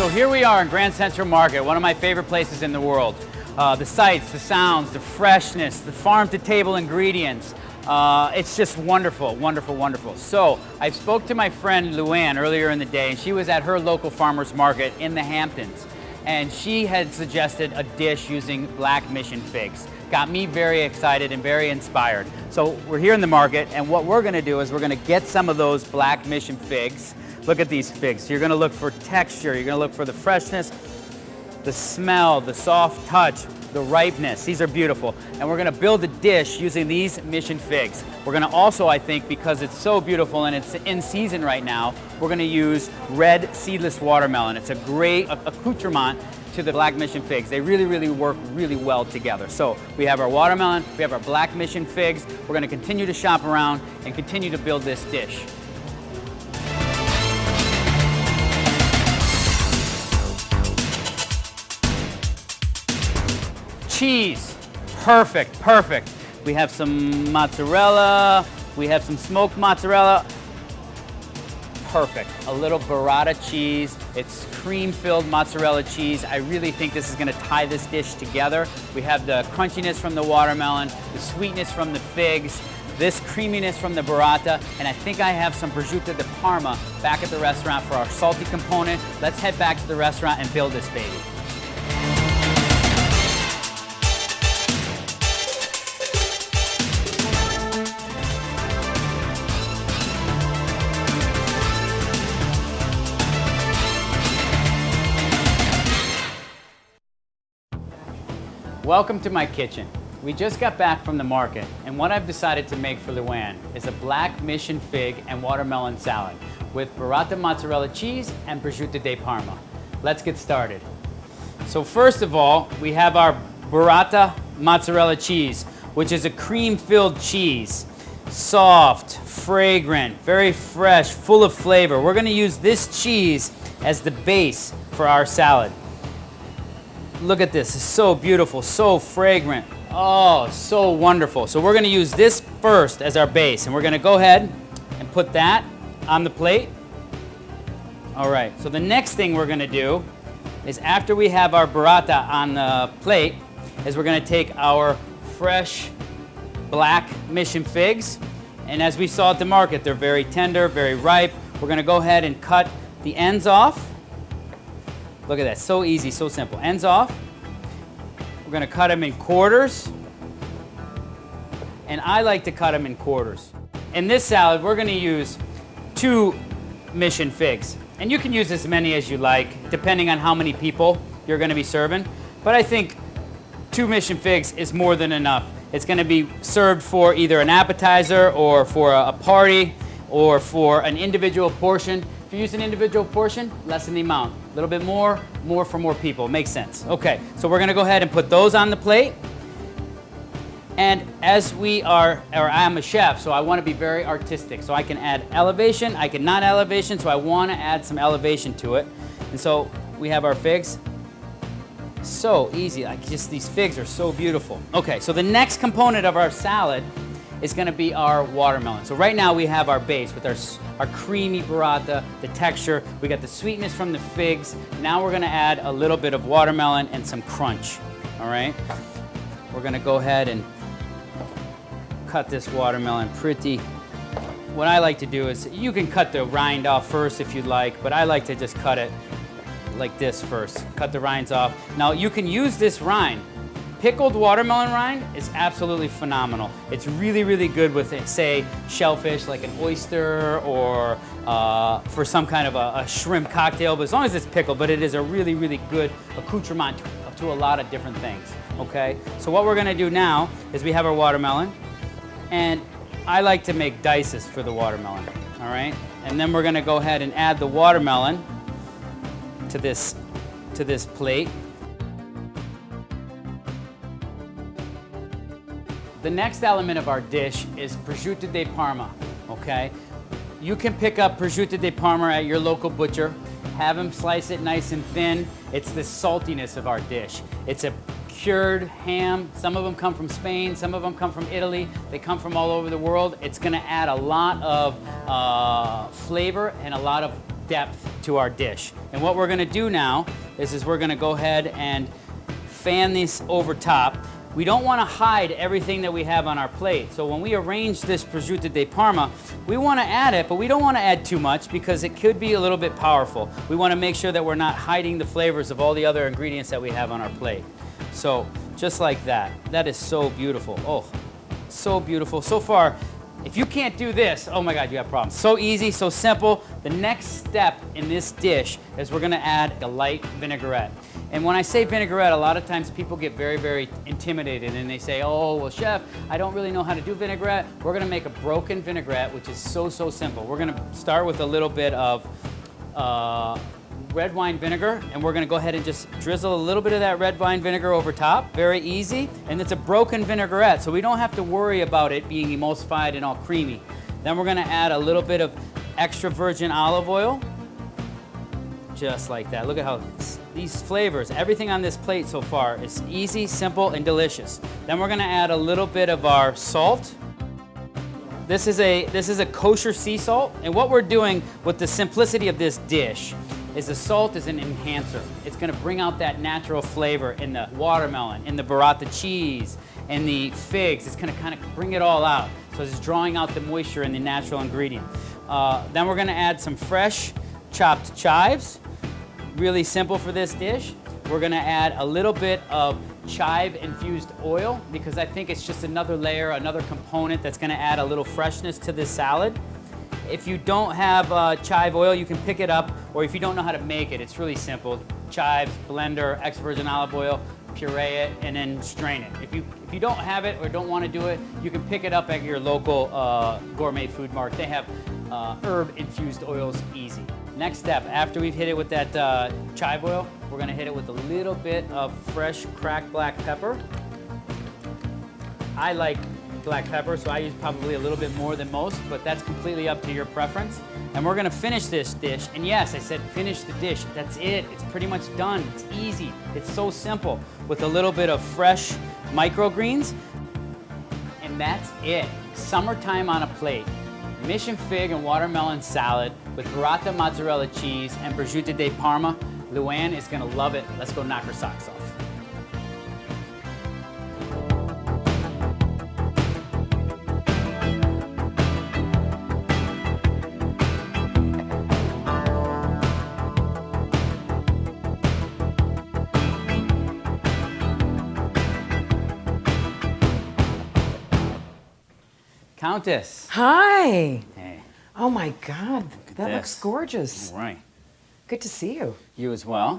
So here we are in Grand Central Market, one of my favorite places in the world. The sights, the sounds, the freshness, the farm-to-table ingredients. It's just wonderful, wonderful, wonderful. So I spoke to my friend LuAnn earlier in the day, and she was at her local farmer's market in the Hamptons. And she had suggested a dish using black mission figs. Got me very excited and very inspired. So we're here in the market, and what we're gonna do is we're gonna get some of those black mission figs. Look at these figs. You're gonna look for texture, you're gonna look for the freshness, the smell, the soft touch, the ripeness. These are beautiful. And we're gonna build a dish using these mission figs. We're gonna also, I think, because it's so beautiful and it's in season right now, we're gonna use red seedless watermelon. It's a great accoutrement to the black mission figs. They really, really work really well together. So we have our watermelon, we have our black mission figs. We're gonna continue to shop around and continue to build this dish. Cheese, perfect, perfect. We have some mozzarella, we have some smoked mozzarella. Perfect, a little burrata cheese. It's cream-filled mozzarella cheese. I really think this is gonna tie this dish together. We have the crunchiness from the watermelon, the sweetness from the figs, this creaminess from the burrata, and I think I have some Prosciutto di Parma back at the restaurant for our salty component. Let's head back to the restaurant and build this baby. Welcome to my kitchen. We just got back from the market, and what I've decided to make for LuAnn is a black mission fig and watermelon salad with burrata mozzarella cheese and Prosciutto di Parma. Let's get started. So first of all, we have our burrata mozzarella cheese, which is a cream-filled cheese. Soft, fragrant, very fresh, full of flavor. We're gonna use this cheese as the base for our salad. Look at this, it's so beautiful, so fragrant. Oh, so wonderful. So we're gonna use this first as our base, and we're gonna go ahead and put that on the plate. All right, so the next thing we're gonna do is after we have our burrata on the plate, is we're gonna take our fresh black mission figs, and as we saw at the market, they're very tender, very ripe. We're gonna go ahead and cut the ends off. Look at that, so easy, so simple. Ends off. We're gonna cut them in quarters. And I like to cut them in quarters. In this salad, we're gonna use 2 mission figs. And you can use as many as you like, depending on how many people you're gonna be serving. But I think 2 mission figs is more than enough. It's gonna be served for either an appetizer or for a party or for an individual portion. If you use an individual portion, lessen the amount. A little bit more for more people. Makes sense. Okay, so we're gonna go ahead and put those on the plate. And as we are, or I'm a chef, so I wanna be very artistic. So I can add elevation, I can not elevation, so I wanna add some elevation to it. And so we have our figs. So easy, like just these figs are so beautiful. Okay, so the next component of our salad is gonna be our watermelon. So right now we have our base with our creamy burrata, the texture. We got the sweetness from the figs. Now we're gonna add a little bit of watermelon and some crunch, all right? We're gonna go ahead and cut this watermelon pretty. What I like to do is, you can cut the rind off first if you'd like, but I like to just cut it like this first. Cut the rinds off. Now you can use this rind. Pickled watermelon rind is absolutely phenomenal. It's really, really good with, say, shellfish like an oyster or for some kind of a shrimp cocktail, but as long as it's pickled, but it is a really, really good accoutrement to a lot of different things, okay? So what we're gonna do now is we have our watermelon, and I like to make dices for the watermelon, all right? And then we're gonna go ahead and add the watermelon to this plate. The next element of our dish is Prosciutto di Parma, okay? You can pick up Prosciutto di Parma at your local butcher, have him slice it nice and thin. It's the saltiness of our dish. It's a cured ham. Some of them come from Spain, some of them come from Italy. They come from all over the world. It's gonna add a lot of flavor and a lot of depth to our dish. And what we're gonna do now is we're gonna go ahead and fan this over top. We don't want to hide everything that we have on our plate. So when we arrange this prosciutto di Parma, we want to add it, but we don't want to add too much because it could be a little bit powerful. We want to make sure that we're not hiding the flavors of all the other ingredients that we have on our plate. So just like that. That is so beautiful. Oh, so beautiful. So far, if you can't do this, oh my God, you have problems. So easy, so simple. The next step in this dish is we're gonna add a light vinaigrette. And when I say vinaigrette, a lot of times people get very, very intimidated and they say, oh, well, chef, I don't really know how to do vinaigrette. We're gonna make a broken vinaigrette, which is so, so simple. We're gonna start with a little bit of red wine vinegar, and we're gonna go ahead and just drizzle a little bit of that red wine vinegar over top. Very easy, and it's a broken vinaigrette, so we don't have to worry about it being emulsified and all creamy. Then we're gonna add a little bit of extra virgin olive oil, just like that. Look at how these flavors, everything on this plate so far is easy, simple, and delicious. Then we're gonna add a little bit of our salt. This is a kosher sea salt, and what we're doing with the simplicity of this dish is the salt is an enhancer. It's gonna bring out that natural flavor in the watermelon, in the burrata cheese, in the figs. It's gonna kind of bring it all out. So it's drawing out the moisture in the natural ingredient. Then we're gonna add some fresh chopped chives. Really simple for this dish. We're gonna add a little bit of chive-infused oil because I think it's just another layer, another component that's gonna add a little freshness to this salad. If you don't have chive oil, you can pick it up, or if you don't know how to make it, it's really simple. Chives, blender, extra virgin olive oil, puree it, and then strain it. If you don't have it or don't want to do it, you can pick it up at your local gourmet food mart. They have herb-infused oils, easy. Next step, after we've hit it with that chive oil, we're gonna hit it with a little bit of fresh cracked black pepper. I like black pepper, so I use probably a little bit more than most, but that's completely up to your preference. And we're gonna finish this dish, and yes, I said finish the dish. That's it, it's pretty much done. It's easy, it's so simple, with a little bit of fresh microgreens, and that's it. Summertime on a plate. Mission fig and watermelon salad with burrata mozzarella cheese and prosciutto di Parma. LuAnn is gonna love it. Let's go knock her socks off. Countess. Hi. Hey. Oh my God, that looks this. gorgeous. All right. Good to see you. You as well.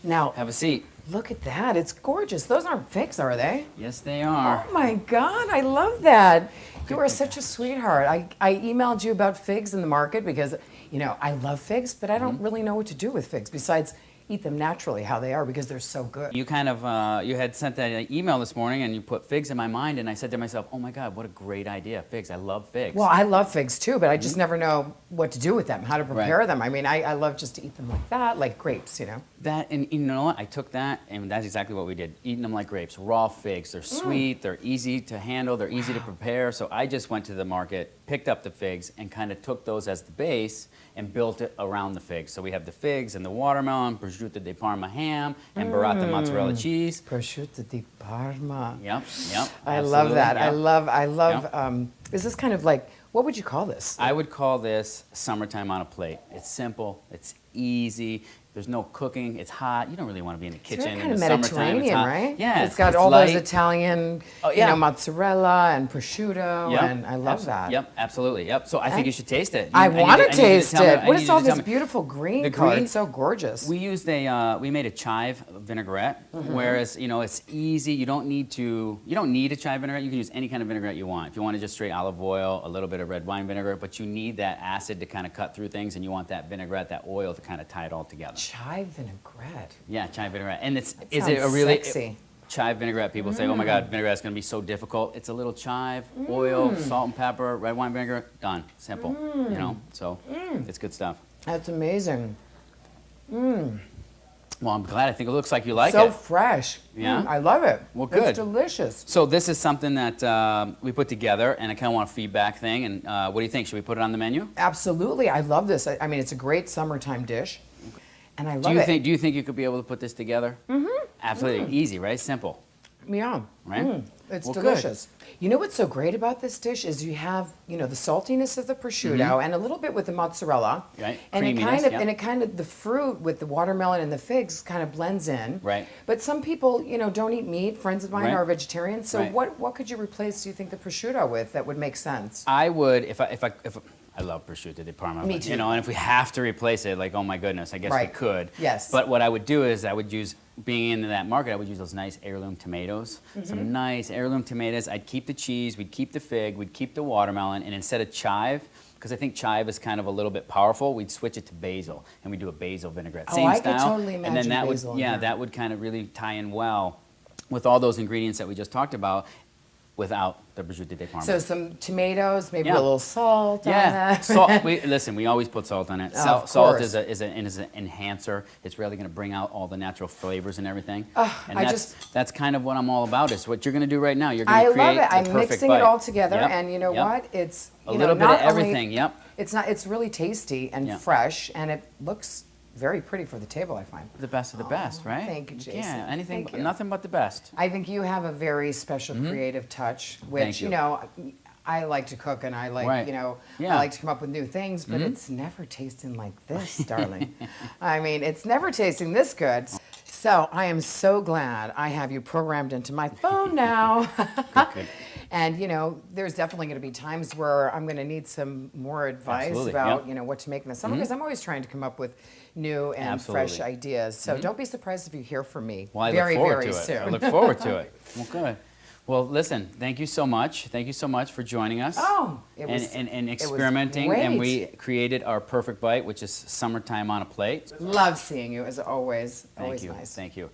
Now, Have a seat. look at that. It's gorgeous. Those aren't figs, are they? Yes, they are. Oh my God, I love that. You are such a sweetheart. I emailed you about figs in the market because, you know, I love figs, but I don't really know what to do with figs besides eat them naturally how they are because they're so good. You kind of, you had sent that email this morning and you put figs in my mind, and I said to myself, oh my God, what a great idea. Figs, I love figs. Well, I love figs too, but I just never know what to do with them, how to prepare them. I mean, I love just to eat them like that, like grapes, you know? That, and you know what? I took that, and that's exactly what we did. Eating them like grapes, raw figs. They're sweet, they're easy to handle, they're easy to prepare. So I just went to the market, picked up the figs, and kind of took those as the base and built it around the figs. So we have the figs and the watermelon, prosciutto di Parma ham, and burrata mozzarella cheese. Prosciutto di Parma. Yep, yep. I love that. Yep. I love, Yep. Is this kind of like, what would you call this? I would call this summertime on a plate. It's simple, it's easy. There's no cooking. It's hot. You don't really want to be in the kitchen It's in kind the of summertime. It's Mediterranean, hot. right? Yeah, It's got all light. those Italian, Oh, you yeah. know, mozzarella and prosciutto, Yep. and I love that. Yep, absolutely. Yep. So I think you should taste it. I want to need you taste tell me- it. I What need is you all to this tell me. beautiful green The color? green- It's so gorgeous. We used we made a chive vinaigrette, Mm-hmm. whereas, you know, it's easy. You don't need a chive vinaigrette. You can use any kind of vinaigrette you want. If you want to just straight olive oil, a little bit of red wine vinegar, but you need that acid to kind of cut through things, and you want that vinaigrette, that oil to kind of tie it all together. Chive vinaigrette. Yeah, chive vinaigrette. And is it sounds a really sexy. chive vinaigrette? People say, "Oh my God, vinaigrette's going to be so difficult." It's a little chive, oil, salt and pepper, red wine vinegar, done. Simple. You know, so it's good stuff. That's amazing. Well, I'm glad. I think it looks like you like So it. fresh. Yeah? I love it. Well, good. It's delicious. So this is something that we put together, and I kind of want a feedback thing. And what do you think? Should we put it on the menu? Absolutely. I love this. I mean, it's a great summertime dish. And I love it. Do you think you could be able to put this together? Mm-hmm. Absolutely. Easy, right? Simple. Yeah. Right? It's Well, good. delicious. You know what's so great about this dish is you have, the saltiness of the prosciutto and a little bit with the mozzarella. Right. And Creaminess, it kind of the fruit with the watermelon and the figs kind of blends in. Right. But some people, don't eat meat. Friends of mine Right. are vegetarians. So Right. what could you replace, do you think, the prosciutto with that would make sense? I would, if I love prosciutto di Parma. Me but, too. And if we have to replace it, like, oh my goodness, I guess we Right. could. Yes. But what I would do is I would use, being into that market, I would use those nice heirloom tomatoes. Some nice heirloom tomatoes. I'd keep the cheese, we'd keep the fig, we'd keep the watermelon, and instead of chive, because I think chive is kind of a little bit powerful, we'd switch it to basil, and we do a basil vinaigrette. Oh, Same I could style. totally and then imagine that basil in would, here. that would kind of really tie in well with all those ingredients that we just talked about without the prosciutto di Parma. So some tomatoes, maybe Yeah. a little salt on Yeah, that. salt. We always put salt on it. Oh, of Salt course. is an enhancer. It's really going to bring out all the natural flavors and everything. And I that's kind of what I'm all about. Is what you're going to do right now. You're going I to create love it. the I'm perfect mixing bite. it all together, Yep, and you know yep. what? It's A little bit of not only- everything. Yep. It's really tasty and Yeah. fresh, and it looks very pretty for the table, I find. The best of the best, right? thank you, Jason. Yeah, anything, Thank you. nothing but the best. I think you have a very special creative touch, which, Mm-hmm. Thank you. I like to cook and I like, Right. I Yeah. like to come up with new things, but Mm-hmm. it's never tasting like this, darling. I mean, it's never tasting this good. So I am so glad I have you programmed into my phone now. Good. And, there's definitely going to be times where I'm going to need some more advice Absolutely, about, yep. what to make in the summer, because I'm always trying to come up with new and fresh Absolutely. ideas. So don't be surprised if you hear from me Well, I very, look forward very to it. soon. I look forward to it. Well, good. Well, listen, thank you so much. Thank you so much for joining us. Oh, it was and it was experimenting, and we great. created our perfect bite, which is summertime on a plate. Love seeing you as always. Thank Always you. nice. Thank you.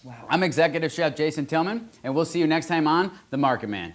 Wow. I'm Executive Chef Jason Tillman, and we'll see you next time on The Market Man.